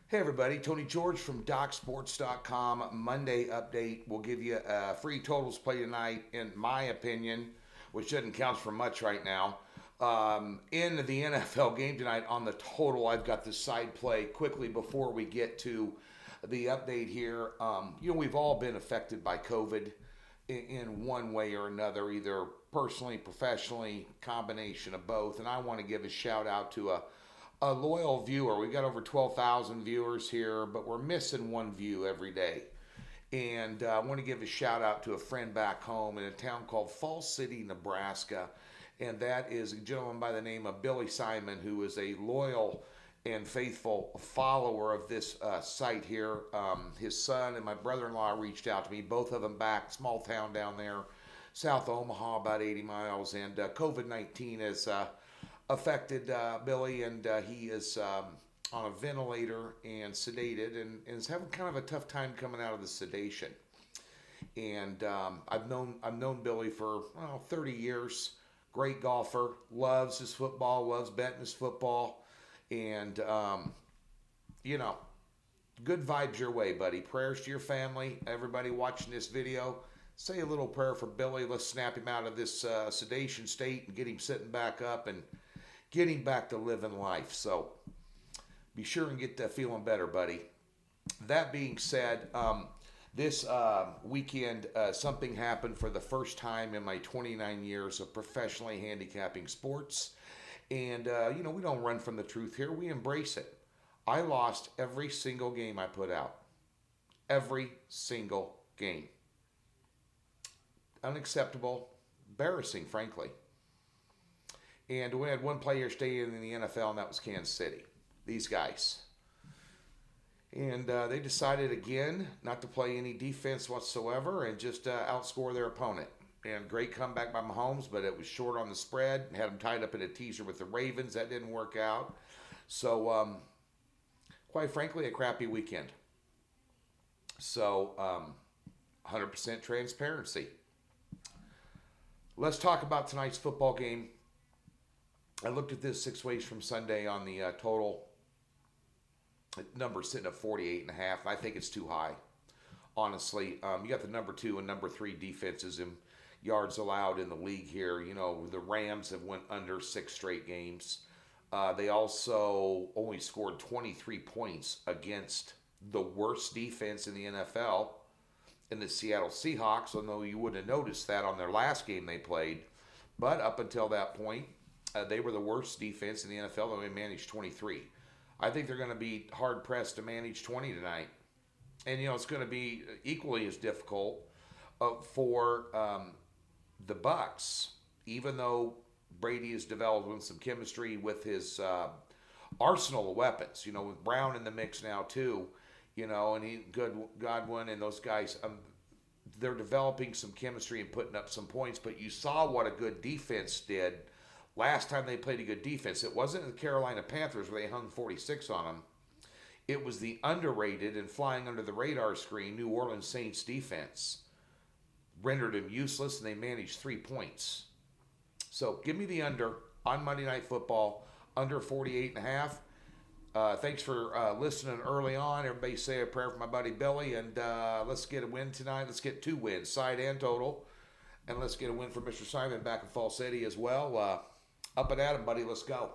Hey everybody, Tony George from DocSports.com. Monday update. We'll give you a free totals play tonight, in my opinion, which doesn't count for much right now. In the NFL game tonight on the total, I've got the side play quickly before we get to the update here. We've all been affected by COVID in one way or another, either personally, professionally, combination of both. And I want to give a shout out to a loyal viewer. We got over 12,000 viewers here, but we're missing one view every day. And I want to give a shout out to a friend back home in a town called Falls City, Nebraska. And that is a gentleman by the name of Billy Simon, who is a loyal and faithful follower of this site here. His son and my brother-in-law reached out to me, both of them back, small town down there, south of Omaha, about 80 miles. And COVID-19 is affected Billy, and he is on a ventilator and sedated, and is having kind of a tough time coming out of the sedation. And I've known Billy for 30 years. Great golfer, loves his football, loves betting his football, and good vibes your way, buddy. Prayers to your family. Everybody watching this video, say a little prayer for Billy. Let's snap him out of this sedation state and get him sitting back up and getting back to living life. So be sure and get feeling better, buddy. That being said, this weekend something happened for the first time in my 29 years of professionally handicapping sports. And, we don't run from the truth here. We embrace it. I lost every single game I put out. Every single game. Unacceptable. Embarrassing, frankly. And we had one player stay in the NFL, and that was Kansas City. These guys. And they decided again not to play any defense whatsoever and just outscore their opponent. And great comeback by Mahomes, but it was short on the spread. Had them tied up in a teaser with the Ravens. That didn't work out. So, quite frankly, a crappy weekend. So, 100% transparency. Let's talk about tonight's football game. I looked at this 6 ways from Sunday on the total. The number sitting at 48.5. I think it's too high, honestly. You got the number 2 and number 3 defenses in yards allowed in the league here. The Rams have went under 6 straight games. They also only scored 23 points against the worst defense in the NFL in the Seattle Seahawks, although you wouldn't have noticed that on their last game they played. But up until that point, they were the worst defense in the NFL. They only managed 23. I think they're going to be hard-pressed to manage 20 tonight. And, it's going to be equally as difficult for the Bucs, even though Brady is developing some chemistry with his arsenal of weapons. With Brown in the mix now, too, and Godwin and those guys, they're developing some chemistry and putting up some points. But you saw what a good defense did last time they played a good defense. It wasn't the Carolina Panthers where they hung 46 on them. It was the underrated and flying under the radar screen New Orleans Saints defense. Rendered them useless, and they managed 3 points. So give me the under on Monday Night Football, under 48.5. Thanks for listening early on. Everybody say a prayer for my buddy Billy, and let's get a win tonight. Let's get 2 wins, side and total. And let's get a win for Mr. Simon back in Fall City as well. Up and at him, buddy. Let's go.